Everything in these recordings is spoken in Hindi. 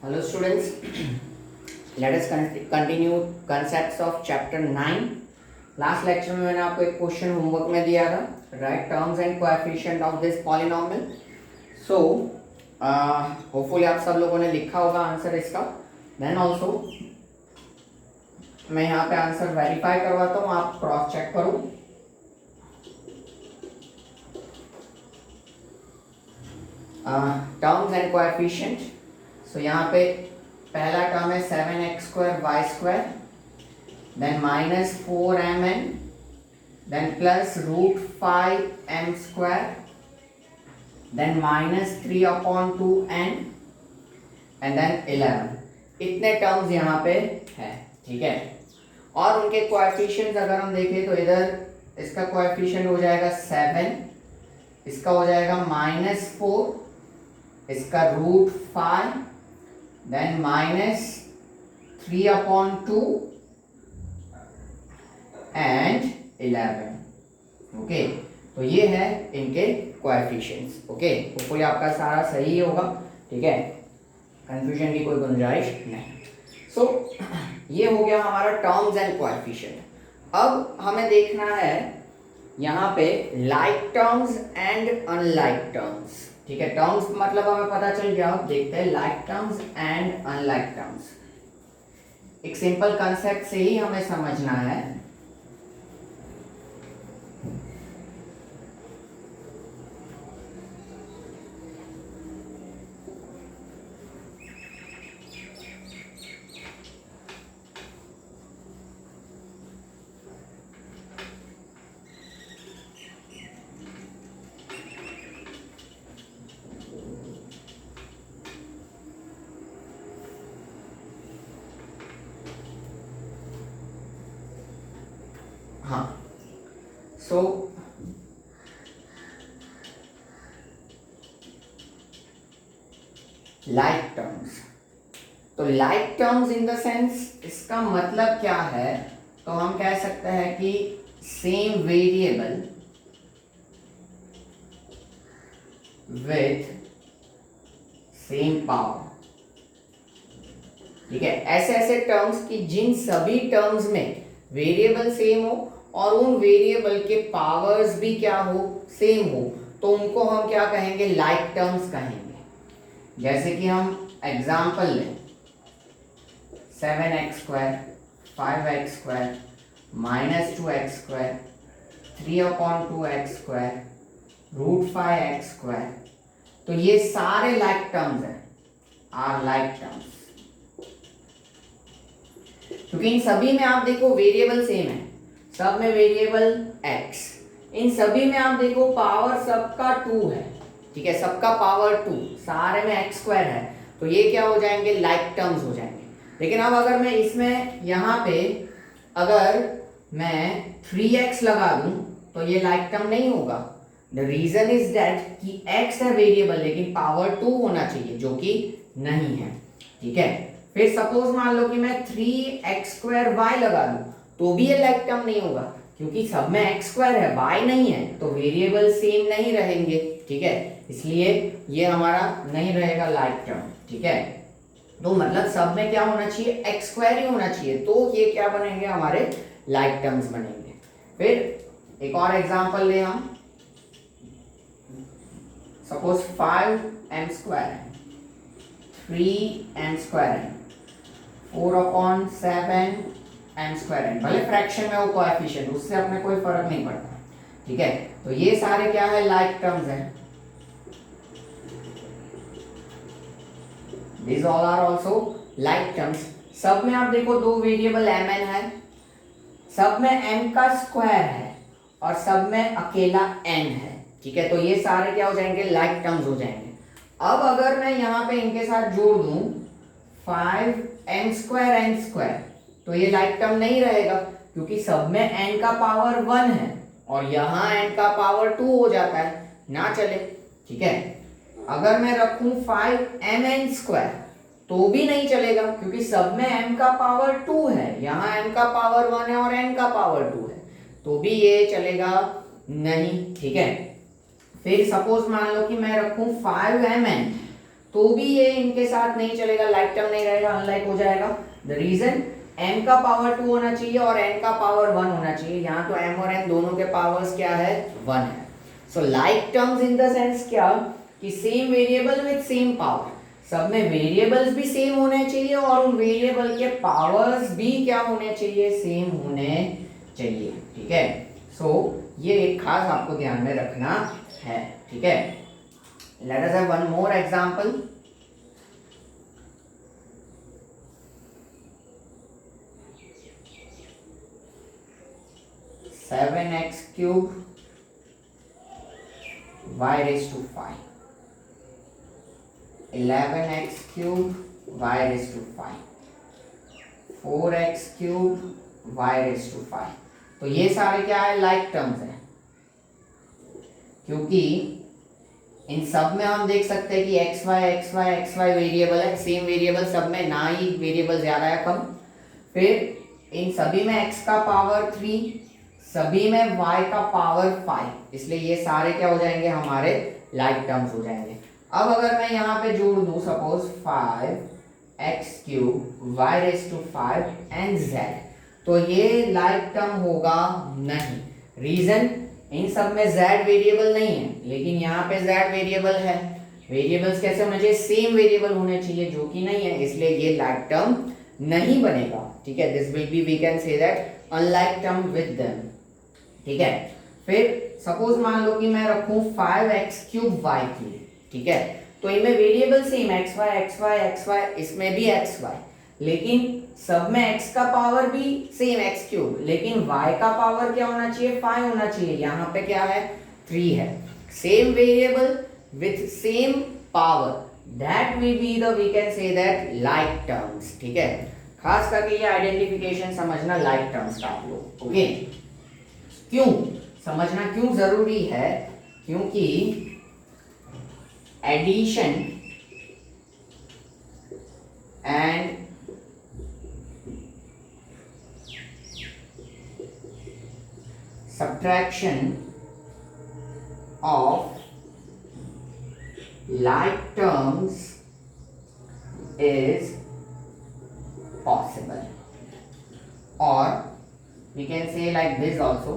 Hello students, let us continue concepts of chapter 9. Last lecture में मैंने आपको एक क्वेश्चन होमवर्क में दिया था, right terms and coefficient of this polynomial. So hopefully आप सब लोगों ने लिखा होगा आंसर इसका. देन ऑल्सो मैं यहाँ पे आंसर वेरीफाई करवाता हूँ, आप क्रॉस चेक करो. Terms and coefficient. सो यहाँ पे पहला टर्म है 7x² y², then -4mn, then plus √5m², then -3/2n and then 11. इतने टर्म्स यहाँ पे है, ठीक है. और उनके कोएफिशिएंट्स अगर हम देखें तो इधर इसका कोएफिशिएंट हो जाएगा 7, इसका हो जाएगा -4, इसका √5, then -3/2 and 11. ओके, तो ये है इनके कोएफिशिएंट्स. ओके, होपफुली आपका सारा सही होगा, ठीक है, कंफ्यूजन की कोई गुंजाइश नहीं. सो ये हो गया हमारा टर्म्स एंड कोएफिशिएंट. अब हमें देखना है यहाँ पे like terms and unlike terms. ठीक है, टर्म्स मतलब हमें पता चल गया. अब देखते हैं like terms and unlike terms. एक सिंपल कंसेप्ट से ही हमें समझना है. हाँ, सो लाइक टर्म्स. तो like terms in the sense, इसका मतलब क्या है, तो हम कह सकते हैं कि same variable with same power. ठीक है, ऐसे ऐसे टर्म्स की जिन सभी टर्म्स में वेरिएबल सेम हो और उन वेरिएबल के पावर्स भी क्या हो, सेम हो, तो उनको हम क्या कहेंगे, लाइक टर्म्स कहेंगे. जैसे कि हम एग्जांपल लें, 7x², 5x², -2x², 3/2x², √5x². तो ये सारे लाइक टर्म्स हैं, आर लाइक टर्म्स, क्योंकि इन सभी में आप देखो वेरिएबल सेम है. सब में वेरिएबल x, इन सभी में आप देखो पावर सबका 2 है. ठीक है, सबका पावर 2, सारे में x² है. तो ये क्या हो जाएंगे, लाइक टर्म्स हो जाएंगे. लेकिन अब अगर मैं इसमें यहाँ पे अगर मैं 3x लगा दूं तो ये लाइक टर्म नहीं होगा. द रीजन इज दैट कि x है वेरिएबल लेकिन पावर 2 होना चाहिए, जो कि नहीं है. ठीक है, फिर सपोज मान लो कि मैं 3x² y लगा दूं तो भी ये लाइक टर्म नहीं होगा, क्योंकि सब में x² है, y नहीं है, तो वेरिएबल सेम नहीं रहेंगे. ठीक है, इसलिए ये हमारा नहीं रहेगा लाइक टर्म. ठीक है, तो मतलब सब में क्या होना चाहिए, x² ही होना चाहिए, तो ये क्या बनेंगे, हमारे लाइक टर्म्स बनेंगे. फिर एक और एग्जांपल ले हम, सपोज 5m² है, 3m² है, 4/7m², भले फ्रैक्शन में वो कोएफिशिएंट, उससे अपने कोई फर्क नहीं पड़ता. ठीक है, तो ये सारे क्या है, लाइक टर्म्स हैं. These all are also like terms. सब में आप देखो दो वेरिएबल mn है, सब में m का स्क्वायर है और सब में अकेला n है. ठीक है, तो ये सारे क्या हो जाएंगे, लाइक टर्म्स हो जाएंगे. अब अगर मैं यहाँ पे इनके साथ जोड़ दूं 5m² n², तो ये लाइक टर्म नहीं रहेगा, क्योंकि सब में n का पावर 1 है और यहाँ n का पावर 2 हो जाता है, ना चले. ठीक है, अगर मैं रखूं 5mn² तो भी नहीं चलेगा, क्योंकि सब में m का पावर 2 है, यहाँ m का पावर 1 है और n का पावर 2 है, तो भी ये चलेगा नहीं. ठीक है, फिर सपोज मान लो कि मैं रखूं 5mn, तो भी ये इनके साथ नहीं चलेगा, लाइक टर्म नहीं रहेगा, अनलाइक हो जाएगा। द रीजन m का पावर 2 होना चाहिए और n का पावर 1 होना चाहिए। यहाँ तो m और n दोनों के पावर्स क्या है, 1 है। So like terms in the sense क्या कि same variable with same power, सब में वेरिएबल्स भी सेम होने चाहिए और उन वेरिएबल के पावर्स भी क्या होने चाहिए, सेम होने चाहिए। ठीक है, सो ये एक खास आपको ध्यान में रखना है। ठीक है, late us have one more example. Seven x cube y raised to 5, 11x cube y raised to 5, 4x cube y raised to 5। तो ये सारे क्या है, लाइक टर्म्स है, क्योंकि इन सब में हम देख सकते हैं कि x y वेरिएबल है, सेम वेरिएबल सब में, ना ही वेरिएबल ज्यादा या कम। फिर इन सभी में x का पावर 3, सभी में y का पावर 5, इसलिए ये सारे क्या हो जाएंगे, हमारे लाइक टर्म्स हो जाएंगे। अब अगर मैं यहाँ पे जोड़ दूं suppose 5x cube y raise to 5 and z, तो ये लाइक टर्म होगा नहीं। रीजन, इन सब में z वेरिएबल नहीं है, लेकिन यहाँ पे z वेरिएबल है। वेरिएबल्स कैसे होने चाहिए, सेम वेरिएबल होने चाहिए, जो कि नहीं है, इसलिए ये लाइक टर्म नहीं बनेगा। ठीक है, this will be, we can say that unlike term with them. ठीक है, फिर सपोज मान लो कि मैं रखूं 5x क्यूब y क्यूब। ठीक है, तो इनमें वेरिएबल सेम x y, इसमें भी x y, लेकिन सब में x का पावर भी सेम x क्यूब, लेकिन y का पावर क्या होना चाहिए, 5 होना चाहिए। यहाँ पे क्या है, 3 है। Same variable with same power, that will be the, we can say that like terms. ठीक है, खास करके ये आइडेंटिफिकेशन समझना लाइक टर्म्स का आप लोग। ओके, क्यों समझना क्यों जरूरी है, क्योंकि addition and subtraction of like terms is possible, or we can say like this also,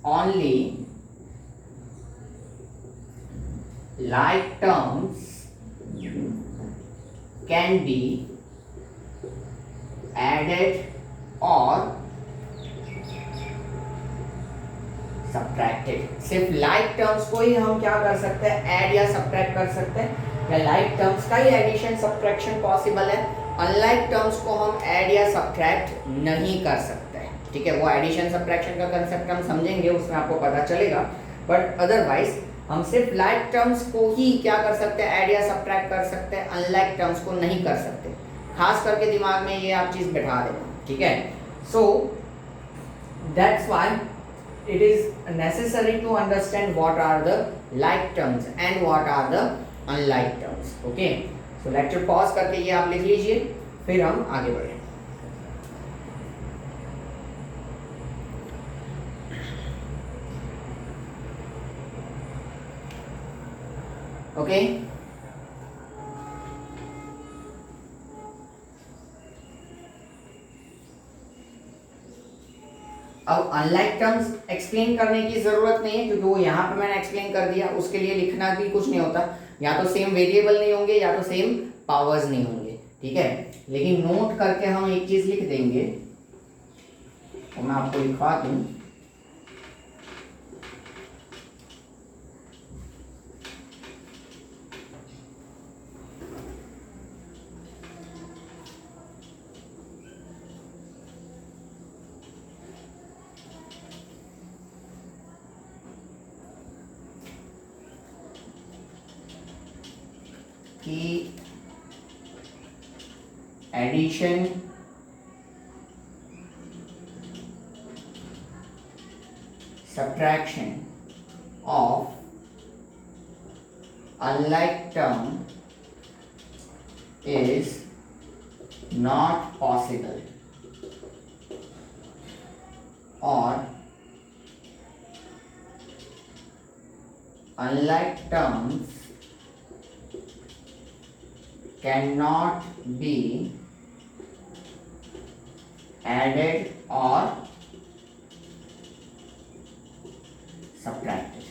only like terms can be added or subtracted. सिर्फ लाइक टर्म्स को ही हम क्या कर सकते हैं, ऐड या सब्ट्रैक्ट कर सकते हैं, या लाइक टर्म्स का ही एडिशन सब्ट्रैक्शन पॉसिबल है। अनलाइक टर्म्स को हम ऐड या सब्ट्रैक्ट नहीं कर सकते हैं। ठीक है, वो एडिशन सब्ट्रैक्शन का कंसेप्ट हम समझेंगे, उसमें आपको पता चलेगा, बट अदरवाइज हम सिर्फ लाइक टर्म्स को ही क्या कर सकते हैं, ऐड या सब्ट्रैक्ट कर सकते हैं, अनलाइक टर्म्स को नहीं कर सकते। खास करके दिमाग में ये आप चीज बैठा देना। ठीक है, so that's why it is necessary to understand what are the like terms and what are the unlike terms. Okay, so lecture pause करके ये आप लिख लीजिए, फिर हम आगे बढ़ें। ओके, अब अनलाइक टर्म्स एक्सप्लेन करने की जरूरत नहीं है, क्योंकि वो यहाँ पे मैंने एक्सप्लेन कर दिया, उसके लिए लिखना भी कुछ नहीं होता। या तो सेम वेरिएबल नहीं होंगे या तो सेम पावर्स नहीं होंगे। ठीक है, लेकिन नोट करके हम एक चीज लिख देंगे, तो मैं आपको लिखवा दूं, कि addition subtraction of unlike term is not possible, और unlike terms cannot be added or subtracted।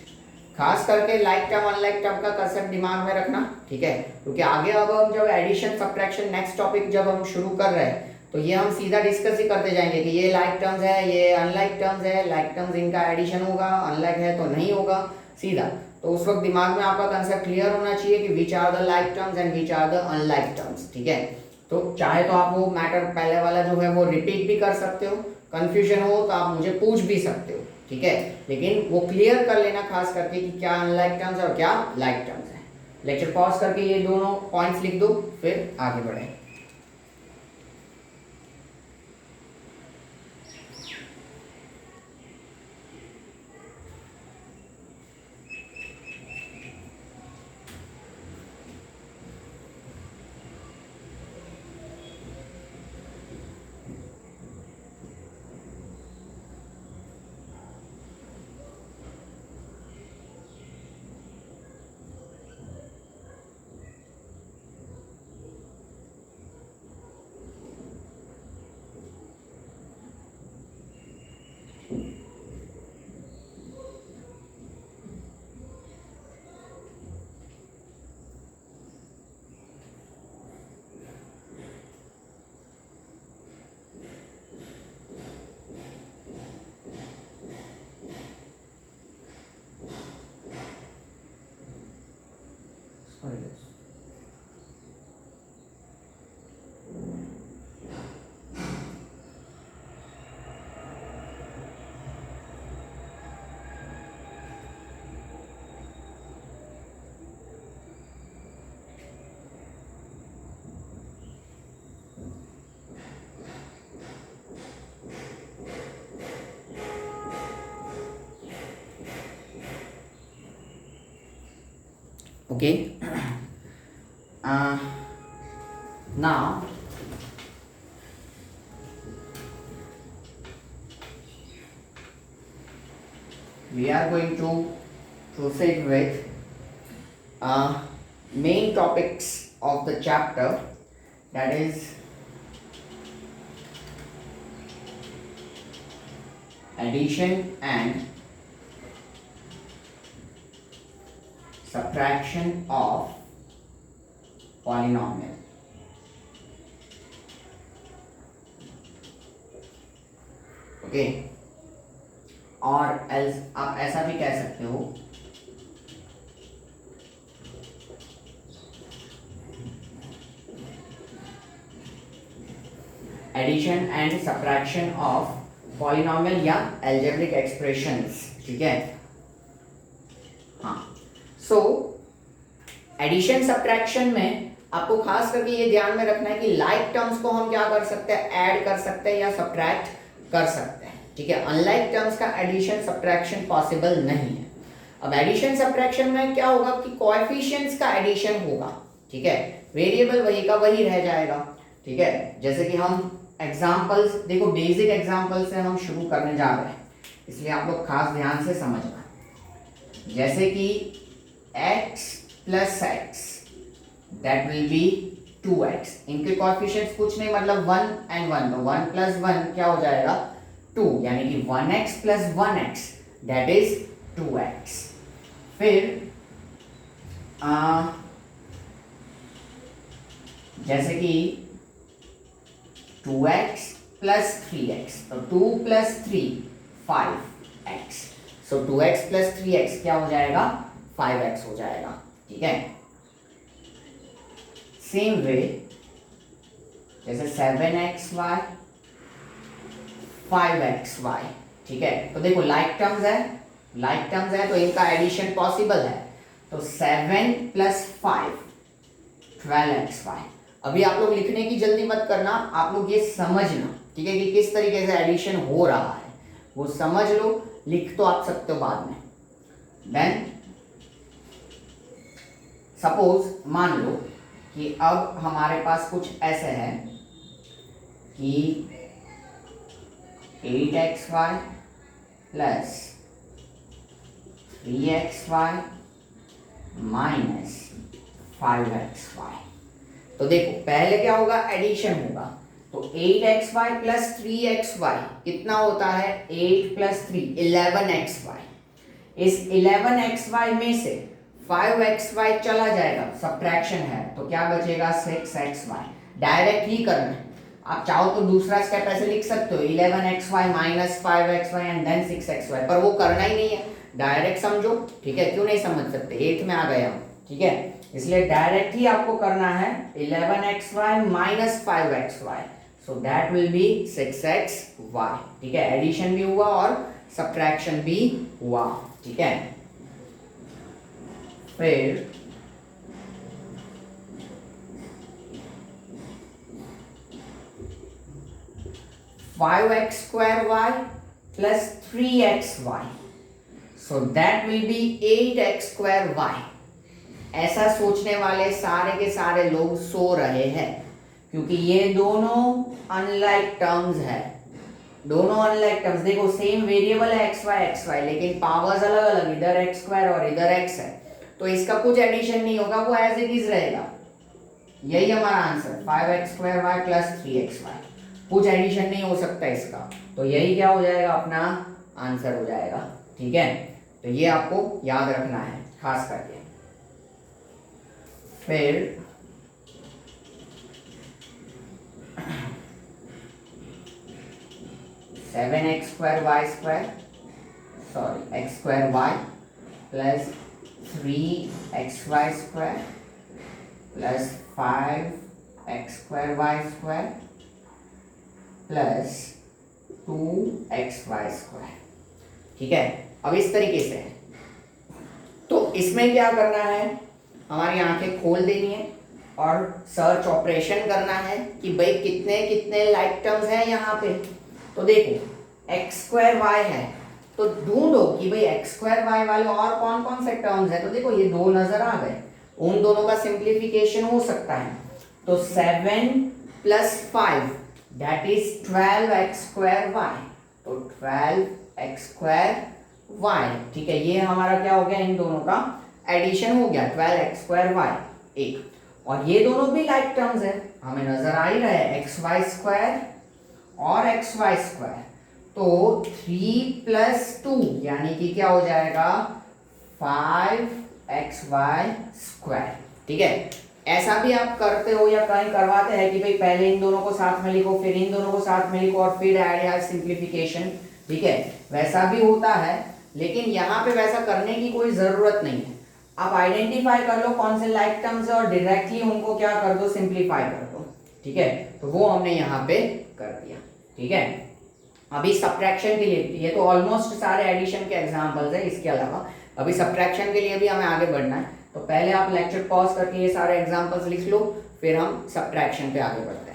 खास करके लाइक टर्म अनलाइक टर्म का कंसेप्ट दिमाग में रखना, ठीक है, क्योंकि आगे अब हम जब एडिशन सब्ट्रैक्शन नेक्स्ट टॉपिक जब हम शुरू कर रहे हैं तो ये हम सीधा डिस्कस ही करते जाएंगे कि ये लाइक टर्म्स है, ये अनलाइक टर्म्स है, लाइक टर्म्स इनका एडिशन होगा, अनलाइक है तो नहीं होगा सीधा। तो उस वक्त दिमाग में आपका कंसेप्ट क्लियर होना चाहिए कि which are the like terms and which are the unlike terms, ठीक है। तो चाहे तो आप वो मैटर पहले वाला जो है वो रिपीट भी कर सकते हो, कंफ्यूजन हो तो आप मुझे पूछ भी सकते हो, ठीक है, लेकिन वो क्लियर कर लेना खास करके कि क्या अनलाइक टर्म्स और क्या लाइक टर्म्स है। लेक्चर पॉज करके ये दोनों पॉइंट्स लिख दो, फिर आगे बढ़े। Okay, now we are going to proceed with main topics of the chapter, that is addition and subtraction of polynomial। Okay, और एल्स आप ऐसा भी कह सकते हो addition and subtraction of polynomial या एल्जेब्रिक एक्सप्रेशंस, ठीक है। हाँ, सो एडिशन सब्ट्रैक्शन में आपको खास करके ये ध्यान में रखना है कि लाइक टर्म्स को हम क्या कर सकते हैं, ऐड कर सकते हैं या सब्ट्रैक्ट कर सकते हैं, ठीक है। अनलाइक टर्म्स का एडिशन सब्ट्रैक्शन पॉसिबल नहीं है। अब एडिशन सब्ट्रैक्शन में क्या होगा कि कोएफिशिएंट्स का एडिशन होगा, ठीक है, वेरिएबल वही का वही रह जाएगा, ठीक है। जैसे कि हम एग्जांपल्स देखो, बेसिक एग्जांपल से हम शुरू करने जा रहे हैं, इसलिए आप लोग खास ध्यान से समझना। जैसे कि x plus x that will be 2x, इनके कोएफिशिएंट्स कुछ नहीं मतलब 1 and 1, तो 1 plus 1 क्या हो जाएगा 2, यानी कि 1x plus 1x that is 2x। फिर जैसे कि 2x plus 3x, तो 2 plus 3 5x, सो 2x plus 3x क्या हो जाएगा 5x हो जाएगा, ठीक है। सेम वे जैसे 7xy 5xy, ठीक है, तो देखो लाइक टर्म्स है तो इनका एडिशन पॉसिबल है, तो 7 plus 5 12xy। अभी आप लोग लिखने की जल्दी मत करना, आप लोग ये समझना, ठीक है, कि किस तरीके से एडिशन हो रहा है वो समझ लो, लिख तो आप सकते हो बाद में। देन सपोज मान लो कि अब हमारे पास कुछ ऐसे है कि 8xy plus 3xy minus 5xy। तो देखो पहले क्या होगा, एडिशन होगा, तो 8xy प्लस 3xy कितना होता है, 8 प्लस 3 11xy। इस 11xy में से 5xy चला जाएगा, सब्ट्रैक्शन है, तो क्या बचेगा 6xy। डायरेक्ट ही करना है, आप चाहो तो दूसरा स्टेप ऐसे लिख सकते हो 11xy minus 5xy and then 6xy, पर वो करना ही नहीं है, डायरेक्ट समझो, ठीक है। क्यों नहीं समझ सकते, 8 में आ गया हूं, ठीक है, इसलिए डायरेक्ट ही आपको करना है 11xy minus 5xy, so that will B 6xy, ठीक है। एडिशन भी हुआ और सब्ट्रैक्शन भी हुआ, ठीक है। फिर 5x square y plus 3xy, so that will be 8x square y। ऐसा सोचने वाले सारे के सारे लोग सो रहे हैं, क्योंकि ये दोनों अनलाइक टर्म्स है, दोनों अनलाइक टर्म्स। देखो सेम वेरिएबल है एक्स वाई, लेकिन पावर्स अलग अलग, इधर एक्स स्क्वायर और इधर एक्स है, तो इसका कुछ एडिशन नहीं होगा, वो एज इट इज रहेगा। यही हमारा answer 5x square y plus 3xy, कुछ एडिशन नहीं हो सकता इसका, तो यही क्या हो जाएगा, अपना आंसर हो जाएगा, ठीक है। तो ये आपको याद रखना है खास करके। फिर seven x square y square, sorry x square y plus 3xy square plus 5x square y square plus 2xy square, ठीक है। अब इस तरीके से है, तो इसमें क्या करना है, हमारी आंखें खोल देनी है और सर्च ऑपरेशन करना है कि भाई कितने कितने लाइक टर्म्स हैं यहाँ पे। तो देखो एक्स स्क्वायर वाई है, तो ढूंढो कि भाई एक्स स्क्वायर वाई वाले और कौन कौन से टर्म्स हैं। तो देखो ये दो नजर आ गए, उन दोनों का सिंप्लीफिकेशन हो सकता है, तो 7 plus 5 that is 12x square y, तो 12x स्क्वायर वाई, ठीक है। ये हमारा क्या हो गया, इन दोनों का एडिशन हो गया 12x स्क्वायर वाई एक, और ये दोनों भी लाइक टर्म्स है, हमें नजर आ ही रहा है एक्स वाई स्क्वायर और एक्स वाई स्क्वायर, तो 3 प्लस 2 यानी कि क्या हो जाएगा 5xy स्क्वायर, ठीक है। ऐसा भी आप करते हो या कहीं करवाते हैं कि भाई पहले इन दोनों को साथ में लिखो, फिर इन दोनों को साथ में लिखो और फिर ऐड या सिंप्लीफिकेशन, ठीक है, वैसा भी होता है, लेकिन यहाँ पे वैसा करने की कोई जरूरत नहीं है। आप आइडेंटिफाई कर लो कौन से लाइक टर्म्स है और डायरेक्टली उनको क्या कर दो, सिंप्लीफाई कर दो, ठीक है। तो वो हमने यहाँ पे कर दिया, ठीक है। अभी सब्ट्रैक्शन के लिए, ये तो ऑलमोस्ट सारे एडिशन के एग्जांपल्स है, इसके अलावा अभी सब्ट्रैक्शन के लिए भी हमें आगे बढ़ना है, तो पहले आप लेक्चर पॉज करके ये सारे एग्जांपल्स लिख लो, फिर हम सब्ट्रैक्शन पे आगे बढ़ते हैं।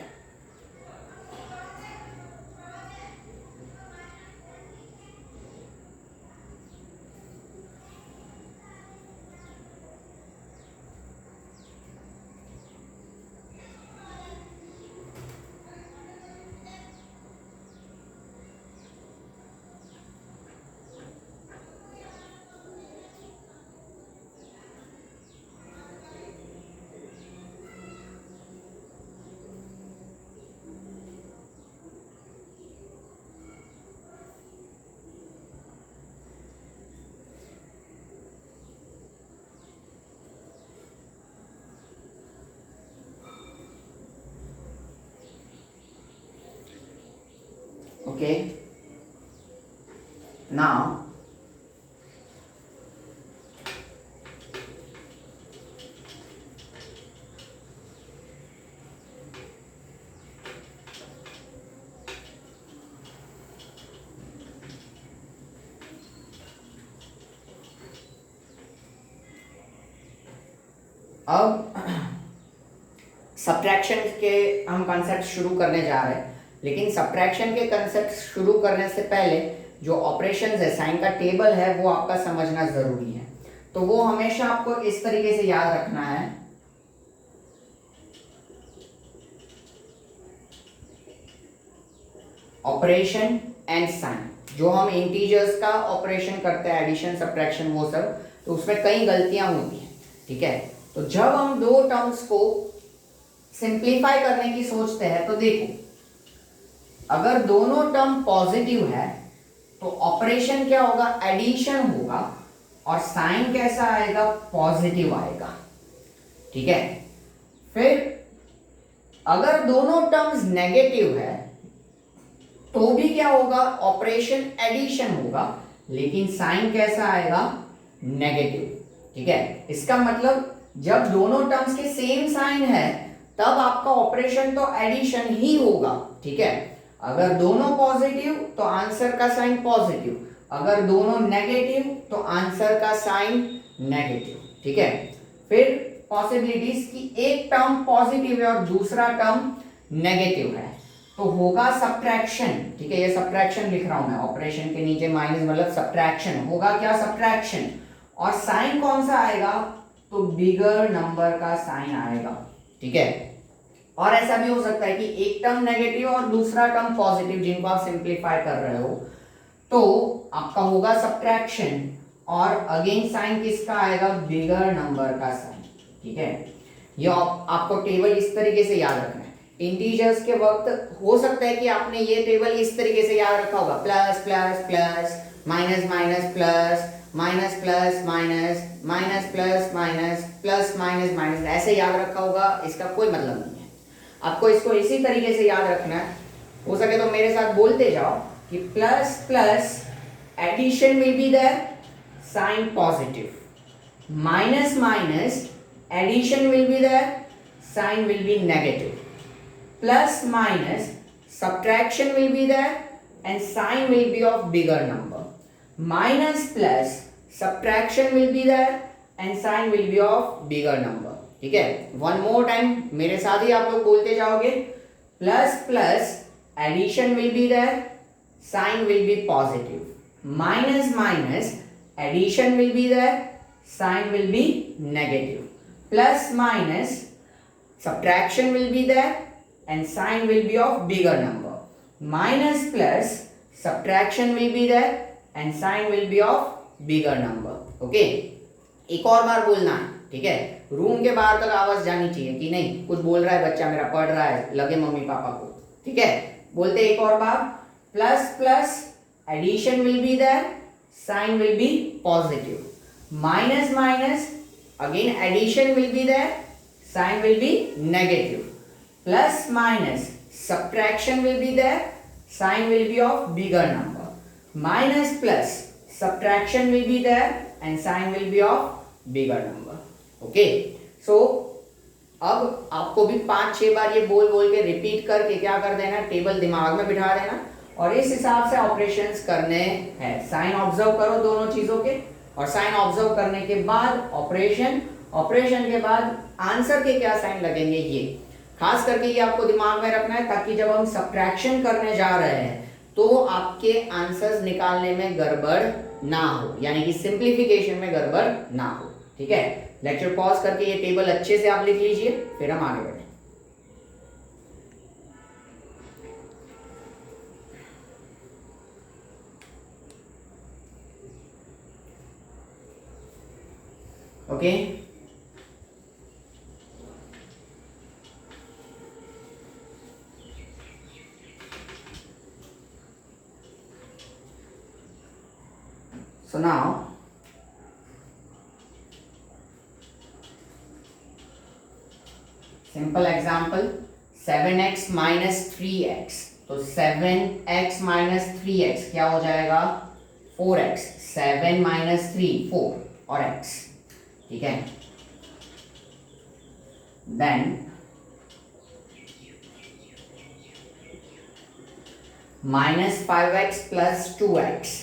Okay, now अब सब्ट्रैक्शन के हम कॉन्सेप्ट शुरू करने जा रहे हैं, लेकिन सब्ट्रैक्शन के कंसेप्ट शुरू करने से पहले जो ऑपरेशंस है, साइन का टेबल है, वो आपका समझना जरूरी है। तो वो हमेशा आपको इस तरीके से याद रखना है, ऑपरेशन एंड साइन। जो हम इंटीजर्स का ऑपरेशन करते हैं, एडिशन सब्ट्रैक्शन वो सब, तो उसमें कई गलतियां होती हैं, ठीक है। तो जब हम दो टर्म्स को सिंप्लीफाई करने की सोचते हैं तो देखो, अगर दोनों टर्म पॉजिटिव है तो ऑपरेशन क्या होगा, एडिशन होगा, और साइन कैसा आएगा, पॉजिटिव आएगा, ठीक है। फिर अगर दोनों टर्म्स नेगेटिव है तो भी क्या होगा, ऑपरेशन एडिशन होगा, लेकिन साइन कैसा आएगा, नेगेटिव, ठीक है। इसका मतलब जब दोनों टर्म्स के सेम साइन है तब आपका ऑपरेशन तो एडिशन ही होगा, ठीक है। अगर दोनों पॉजिटिव तो आंसर का साइन पॉजिटिव, अगर दोनों नेगेटिव तो आंसर का साइन नेगेटिव, ठीक है। फिर पॉसिबिलिटीज की एक टर्म पॉजिटिव है और दूसरा टर्म नेगेटिव है तो होगा सब्ट्रैक्शन, ठीक है। ये सब्ट्रैक्शन लिख रहा हूं मैं, ऑपरेशन के नीचे माइनस मतलब सब्ट्रैक्शन होगा, क्या, सब्ट्रैक्शन। और साइन कौन सा आएगा, तो बिगर नंबर का साइन आएगा, ठीक है। और ऐसा भी हो सकता है कि एक टर्म नेगेटिव और दूसरा टर्म पॉजिटिव जिनको आप सिंप्लीफाई कर रहे हो तो आपका होगा सब्ट्रैक्शन और अगेन साइन किसका आएगा, बिगर नंबर का साइन, ठीक है। ये आपको टेबल इस तरीके से याद रखना है। इंटीजर्स के वक्त हो सकता है कि आपने ये टेबल इस तरीके से याद रखा होगा, plus plus plus, minus minus plus, minus plus minus, minus plus minus, plus minus minus, ऐसे याद रखा होगा। इसका कोई मतलब नहीं है, आपको इसको इसी तरीके से याद रखना है। हो सके तो मेरे साथ बोलते जाओ कि plus plus addition will be there, sign positive, minus minus addition will be there, sign will be negative, plus minus subtraction will be there and sign will be of bigger number, minus plus subtraction will be there and sign will be of bigger number, ठीक है। one more time मेरे साथ ही आप लोग बोलते जाओगे, plus plus addition will be there, sign will be positive, minus minus addition will be there, sign will be negative, plus minus subtraction will be there and sign will be of bigger number, minus plus subtraction will be there and sign will be of bigger number, okay। एक और बार बोलना है, ठीक है। रूम के बाहर तक आवाज जानी चाहिए कि नहीं, कुछ बोल रहा है बच्चा मेरा, पढ़ रहा है, लगे मम्मी पापा को, ठीक है। बोलते एक और बार, plus plus addition will be there, sign will be positive, minus minus again addition will be there, sign will be negative, plus minus subtraction will be there, sign will be of bigger number, minus plus subtraction will be there and sign will be of bigger number, okay। so अब आपको भी 5-6 बार ये बोल बोल के रिपीट करके क्या कर देना, टेबल दिमाग में बिठा देना और इस हिसाब से ऑपरेशंस करने हैं। साइन ऑब्जर्व करो दोनों चीजों के, और साइन ऑब्जर्व करने के बाद ऑपरेशन, ऑपरेशन के बाद आंसर के क्या साइन लगेंगे, ये खास करके ये आपको दिमाग में रखना है ताकि जब हम सब्ट्रैक्शन करने जा रहे हैं तो आपके आंसर्स निकालने में गड़बड़ ना हो, यानी कि सिंप्लीफिकेशन में गड़बड़ ना हो, ठीक है। लेक्चर पॉज करके ये टेबल अच्छे से आप लिख लीजिए, फिर हम आगे बढ़ें। Okay So now simple example, 7x minus 3x, तो 7x minus 3x क्या हो जाएगा, 4x, 7 minus 3 4 और x, ठीक है। then minus 5x plus 2x,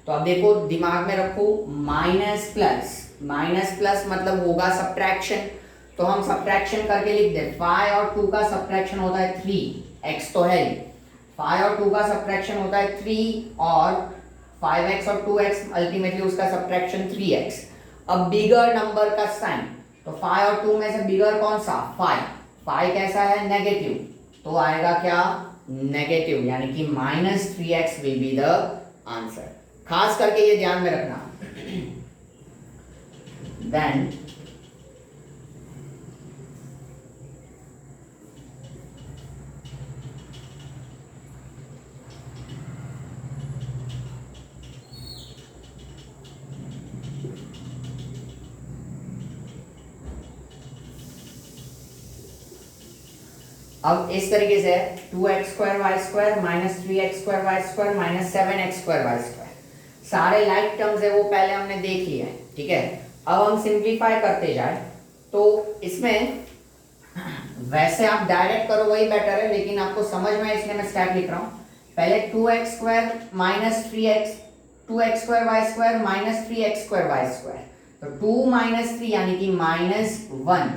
तो अब देखो दिमाग में रखो, माइनस प्लस मतलब होगा सब्ट्रैक्शन, तो हम सब्ट्रैक्शन करके लिख दे, 5 और 2 का सब्ट्रैक्शन होता है 3, x तो है, 5 और 2 का सब्ट्रैक्शन होता है 3 और 5x और 2x अल्टीमेटली उसका सब्ट्रैक्शन 3x। अब बिगर नंबर का साइन, तो 5 और 2 में से बिगर कौन सा, 5 कैसा है, नेगेटिव, तो आएगा क्या, नेगेटिव, यानी कि -3x will be the answer. खास करके ये ध्यान में रखना। देन अब इस तरीके से 2x² y² minus 3x² minus 7x² सारे लाइक टर्म्स है वो पहले हमने देख लिया है, ठीक है। अब हम सिंप्लीफाई करते जाए तो इसमें वैसे आप डायरेक्ट करो वही बेटर है, लेकिन आपको समझ में इसलिए मैं स्टेप लिख रहा हूँ। पहले 2x² minus 3x 2x² minus 3x² तो 2 माइनस 3 यानी कि -1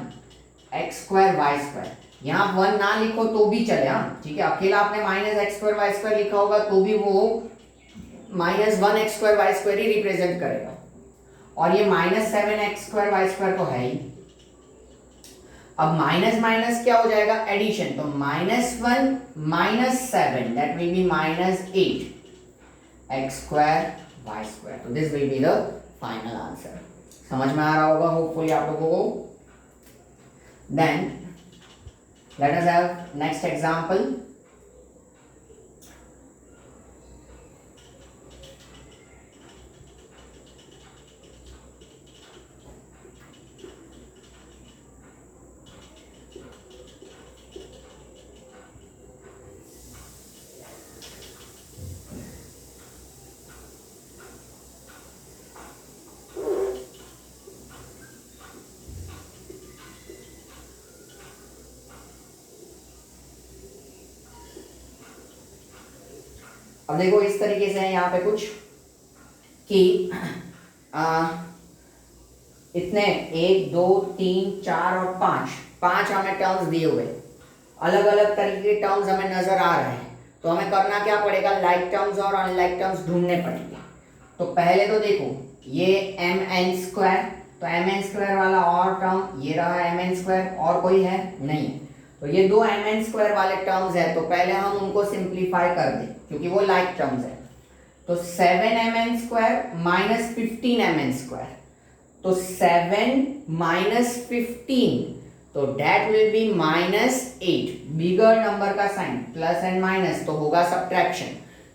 x² यहाँ 1 ना लिखो तो भी चले, हाँ ठीक है। अकेला आपने -x² लिखा होगा तो भी वो -1 x² ही रिप्रेजेंट करेगा, और ये -7x² तो है ही। अब माइनस माइनस क्या हो जाएगा, एडिशन, तो -1 -7 दैट विल बी -8 x²y²। तो this will be the final answer. समझ में आ रहा होगा होपफुली आप लोगों को। Then let us have next example. अब देखो इस तरीके से है यहाँ पे कुछ कि इतने 1 2 3 4 और 5 हमें टर्म्स दिए हुए, अलग अलग तरीके के टर्म्स हमें नजर आ रहे हैं। तो हमें करना क्या पड़ेगा, लाइक टर्म्स और अनलाइक टर्म्स ढूंढने पड़ेंगे। तो पहले तो देखो ये mn², तो mn² वाला और टर्म ये रहा mn², और कोई है नहीं है। तो ये दो mn² वाले टर्म्स है, तो पहले हम उनको सिंप्लीफाई कर दें क्योंकि वो लाइक टर्म्स है। तो 7mn² माइनस 15mn², तो 7 माइनस 15 तो that will be -8। Bigger number का साइन प्लस एंड माइनस तो होगा सब्ट्रैक्शन,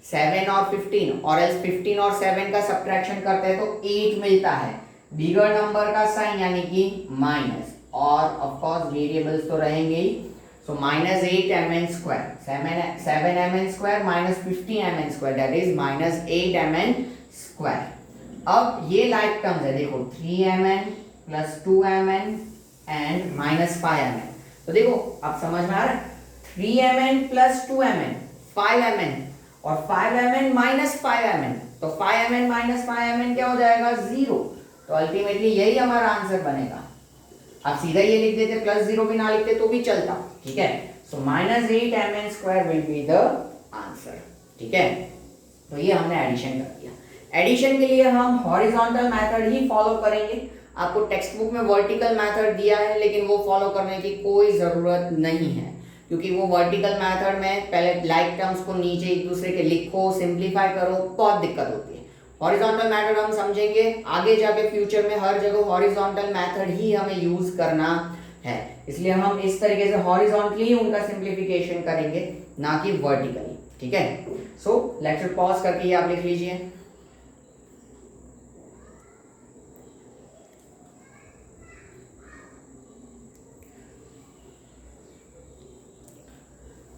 7 और 15, और एल्स 15 और 7 का सब्ट्रैक्शन करते हैं तो 8 मिलता है। बिगर नंबर का साइन यानी कि माइनस, और ऑफ कोर्स वेरिएबल्स तो रहेंगे ही। सो -8mn², 7mn² minus 15mn² that is -8mn²। अब ये लाइक टर्म्स है, देखो 3mn plus 2mn and -5mn। तो देखो अब समझ में आ रहा है, 3mn प्लस 2mn 5mn और 5mn माइनस 5mn, तो 5mn माइनस 5mn क्या हो जाएगा, 0। तो अल्टीमेटली यही हमारा आंसर बनेगा। आप सीधा ये लिख देते, प्लस 0 भी ना लिखते तो भी चलता, ठीक है। सो -8mn² will be the answer, ठीक है। तो ये हमने एडिशन कर दिया। एडिशन के लिए हम हॉरिजॉन्टल मेथड ही फॉलो करेंगे। आपको टेक्स्ट बुक में वर्टिकल मेथड दिया है, लेकिन वो फॉलो करने की कोई ज़रूरत नहीं है, क्योंकि वो वर्टिकल मेथड में पहले लाइक टर्म्स को नीचे एक दूसरे के लिखो, सिंप्लीफाई करो, बहुत दिक्कत होती है। हॉरिजॉन्टल मेथड हम समझेंगे आगे जाके फ्यूचर में, हर जगह हॉरिजॉन्टल मेथड ही हमें यूज करना है, इसलिए हम इस तरीके से हॉरिजॉन्टली ही उनका सिंप्लीफिकेशन करेंगे, ना कि वर्टिकली, ठीक है। सो लेक्चर पॉज करके ये आप लिख लीजिए।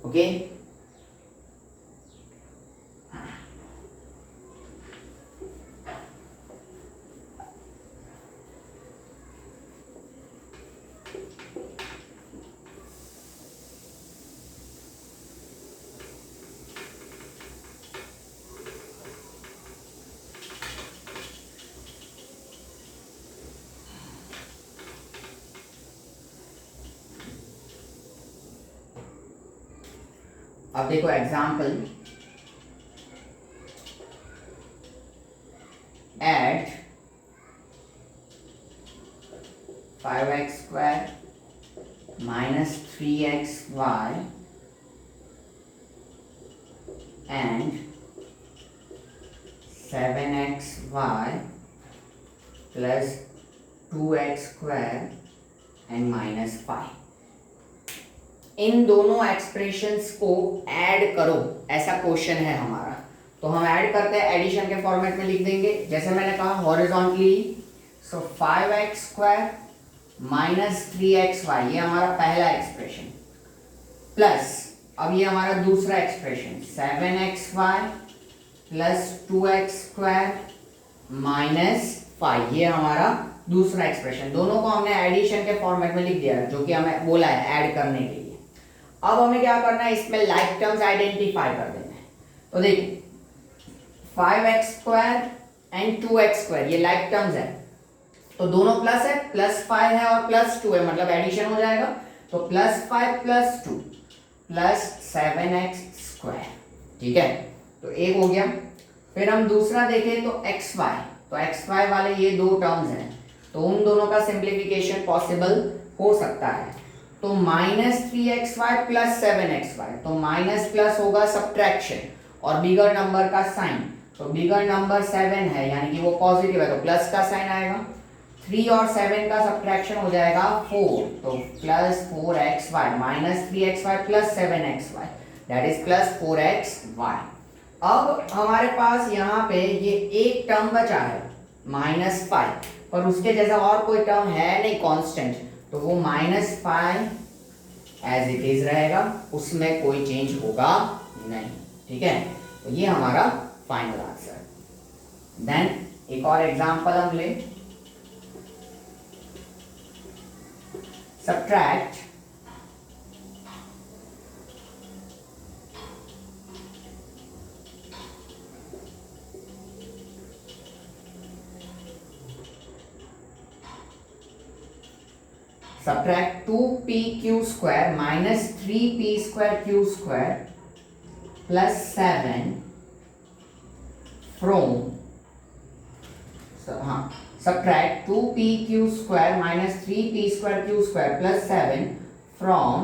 ओके अब देखो example, add 5x² minus 3xy and 7xy plus 2x² and -5। इन दोनों एक्सप्रेशंस को ऐड करो, ऐसा क्वेश्चन है हमारा। तो हम ऐड करते हैं, एडिशन के फॉर्मेट में लिख देंगे, जैसे मैंने कहा हॉरिजॉन्टली। सो 5x² माइनस 3xy, ये हमारा पहला एक्सप्रेशन। प्लस अब ये हमारा दूसरा expression 7xy plus 2x² minus 5, ये हमारा दूसरा एक्सप्रेशन। दोनों को हमने एडिशन के फॉर्मेट में लिख दिया है, जो कि हमें बोला है ऐड करने के लिए। अब हमें क्या करना है, इसमें लाइक टर्म्स आइडेंटिफाई कर देना है। तो देखिए 5x² एंड 2x², ये लाइक टर्म्स है, तो दोनों प्लस है, +5 है और +2 है, मतलब एडिशन हो जाएगा। तो +5 + 2 प्लस 7x², ठीक है, तो एक हो गया। फिर हम दूसरा देखें तो xy, तो xy वाले ये दो टर्म्स हैं, तो उन दोनों का सिंप्लीफिकेशन पॉसिबल हो सकता है। तो -3xy प्लस 7xy, तो माइनस प्लस होगा सब्ट्रैक्शन और बिगर नंबर का साइन, तो बिगर नंबर 7 है यानी कि वो पॉजिटिव है, तो प्लस का साइन आएगा। 3 और 7 का सब्ट्रैक्शन हो जाएगा 4, तो +4xy -3xy plus 7xy, that is +4xy। अब हमारे पास यहाँ पे ये एक टर्म बचा है -5, पर उसके जैसा और कोई टर्म है नहीं कांस्टेंट, तो वो -5 एज इट इज रहेगा, उसमें कोई चेंज होगा नहीं, ठीक है। तो ये हमारा फाइनल आंसर। देन एक और एग्जांपल हम ले, subtract subtract 2pq² minus 3p²q² plus 7 from subtract 2pq² minus 3p²q² plus 7 from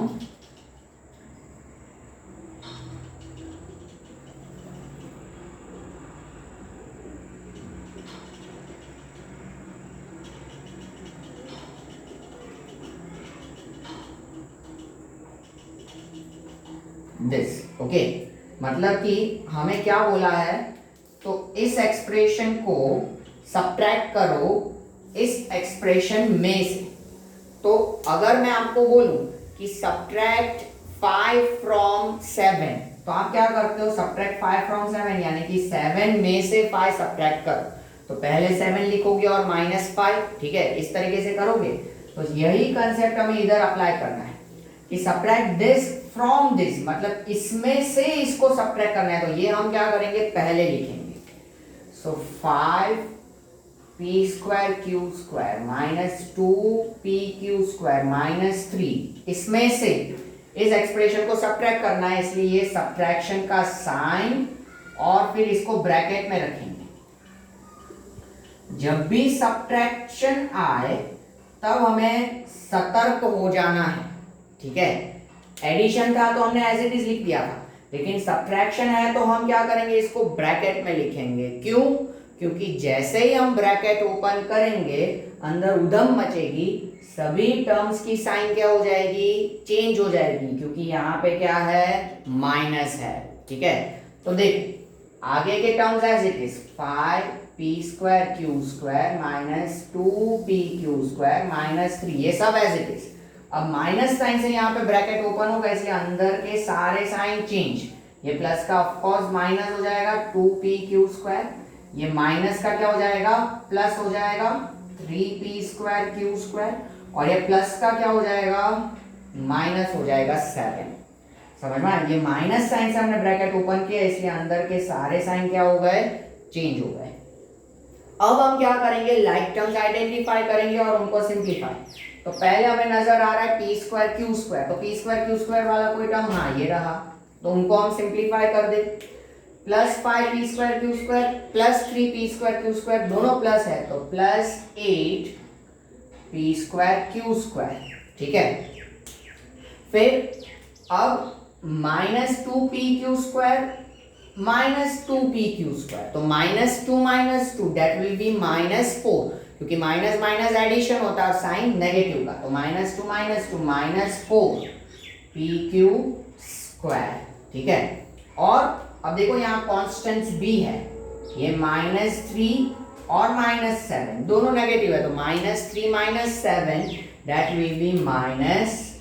this. Okay, मतलब कि हमें क्या बोला है, तो इस एक्सप्रेशन को सब्ट्रैक्ट करो इस एक्सप्रेशन में से। तो अगर मैं आपको बोलूं कि सब्ट्रैक्ट 5 from 7, तो आप क्या करते हो, सब्ट्रैक्ट 5 from 7 यानी कि 7 में से 5 सब्ट्रैक्ट करो, तो पहले 7 लिखोगे और -5, ठीक है, इस तरीके से करोगे। तो यही कंसेप्ट हमें इधर अप्लाई करना है कि सब्ट्रैक्ट दिस फ्रॉम दिस, मतलब इसमें से इसको सब्ट्रैक्ट करना है। तो ये हम क्या करेंगे, पहले लिखेंगे, सो 5p²q² माइनस 2pq² माइनस 3, इसमें से इस एक्सप्रेशन को सब्ट्रैक्ट करना है, इसलिए ये सब्ट्रैक्शन का साइन और फिर इसको ब्रैकेट में रखेंगे। जब भी सब्ट्रैक्शन आए तब हमें सतर्क हो जाना है, ठीक है। एडिशन था तो हमने एज इट इज लिख दिया था, लेकिन सब्ट्रैक्शन है तो हम क्या करेंगे, इसको ब्रैकेट में लिखेंगे। क्यों? क्योंकि जैसे ही हम ब्रैकेट ओपन करेंगे अंदर उधम मचेगी, सभी टर्म्स की साइन क्या हो जाएगी, चेंज हो जाएगी, क्योंकि यहाँ पे क्या है, माइनस है, ठीक है। तो देख आगे के terms as it is 5p²q² minus 2pq² minus 3, ये सब एज इट इज। अब माइनस साइन से यहाँ पे ब्रैकेट ओपन होगा, इसलिए अंदर के सारे साइन चेंज। ये प्लस का ऑफकोर्स माइनस हो जाएगा 2pq², ये माइनस का क्या हो जाएगा, प्लस हो जाएगा 3p²q², और ये प्लस का क्या हो जाएगा, माइनस हो जाएगा 7। समझ में? ये माइनस साइन से हमने ब्रैकेट ओपन किया, इसलिए अंदर के सारे साइन क्या हो गए, चेंज हो गए। अब हम क्या करेंगे, लाइक टर्म्स आइडेंटिफाई करेंगे और उनको सिंप्लीफाई। तो पहले हमें नजर आ रहा है p²q², तो p²q² वाला कोई टर्म, हाँ ये रहा, तो उनको हम सिंप्लीफाई कर दे। +5p²q² प्लस 3p²q², दोनों प्लस है तो +8p²q², ठीक है। फिर अब -2pq² माइनस 2pq², तो -2 दैट विल बी -4, क्योंकि माइनस माइनस एडिशन होता है साइन नेगेटिव का, तो -2 -4pq², ठीक है। और अब देखो यहाँ कॉन्स्टेंट्स भी है, ये -3 और -7 दोनों नेगेटिव है, तो -3 -7 that will B -10।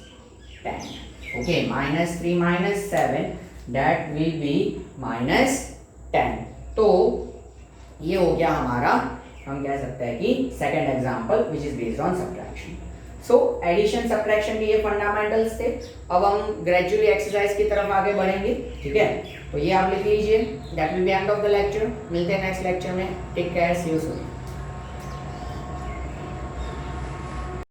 Okay, -3 - 7 that will B -10। तो ये हो गया हमारा, हम कह सकते हैं कि second example which is based on subtraction. So addition subtraction के ये फंडामेंटल्स थे। अब हम ग्रेजुअली एक्सरसाइज की तरफ आगे बढ़ेंगे, ठीक है। तो ये आप लिख लीजिए, that will be end of the lecture. मिलते हैं नेक्स्ट लेक्चर में। Take care, see you soon.